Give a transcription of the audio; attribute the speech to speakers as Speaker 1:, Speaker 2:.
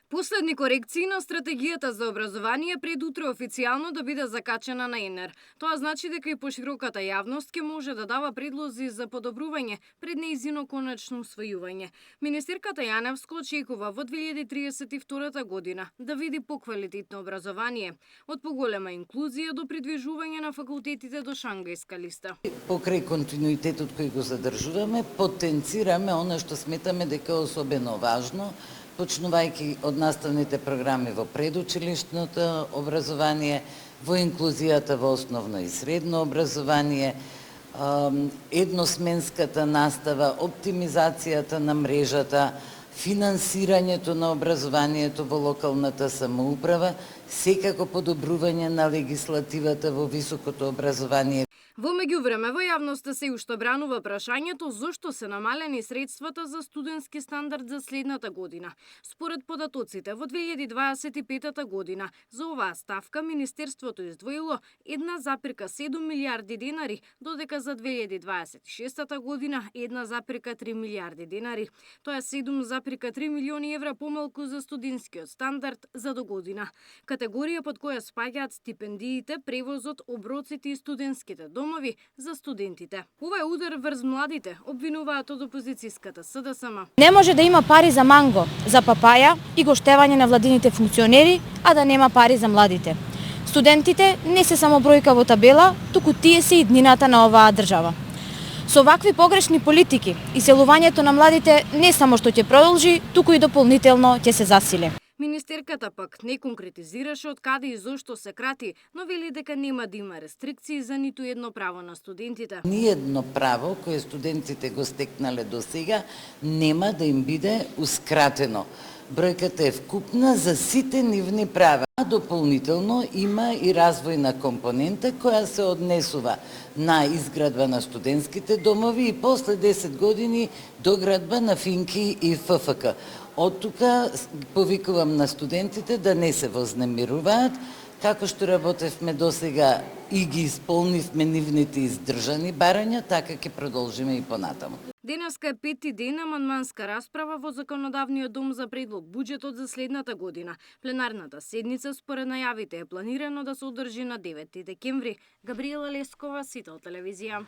Speaker 1: Последни корекции на стратегијата за образование пред утре официјално да биде закачена на ЕНЕР. Тоа значи дека и пошироката јавност ќе може да дава предлози за подобрување пред нејзино конечно усвојување. Министерката Јаневска очекува во 2032 година да види поквалитетно образование, од поголема инклузија до придвижување на факултетите до Шангајска листа.
Speaker 2: Покрај континуитетот кој го задржуваме, потенцираме она што сметаме дека е особено важно, почнувајќи од наставните програми во предучилишното образование, во инклузијата во основно и средно образование, едносменската настава, оптимизацијата на мрежата, финансирањето на образованието во локалната самоуправа, секако подобрување на легислативата во високото образование.
Speaker 1: Во меѓувреме во јавноста се уште бранува прашањето зошто се намалени средствата за студентски стандард за следната година. Според податоците во 2025 година за оваа ставка Министерството издвоило 1,7 милиарди денари, додека за 2026 година 1,3 милиарди денари. Тоа е 7,3 милиони евра помалку за студентскиот стандард за до година. Категорија под која спаѓаат стипендиите, превозот, оброците и студентските домови за студентите. Ова е удар врз младите, обвинуваат од опозицијската СДСМ.
Speaker 3: Не може да има пари за манго, за папаја и гоштевање на владините функционери, а да нема пари за младите. Студентите не се само бројка во табела, туку тие се иднината на оваа држава. Со вакви погрешни политики, иселувањето на младите не само што ќе продолжи, туку и дополнително ќе се засили.
Speaker 1: Министерката пак не конкретизираше од каде и зошто се крати, но вели дека нема да има рестрикции за ниту едно право на студентите.
Speaker 2: Ниедно право кое студентите го стекнале до сега нема да им биде ускратено. Бројката е вкупна за сите нивни права. А дополнително има и развојна компонента која се однесува на изградба на студентските домови и после 10 години доградба на финки и ФФК. Од тука повикувам на студентите да не се вознемируваат, како што работевме досега и ги исполнивме нивните издржани барања, така ќе продолжиме и понатаму.
Speaker 1: Денеска е 5-ти ден амандманска расправа во Законодавниот дом за предлог буџетот за следната година. Пленарната седница според најавите е планирано да се одржи на 9 декември. Габриела Лескова, Сител телевизија.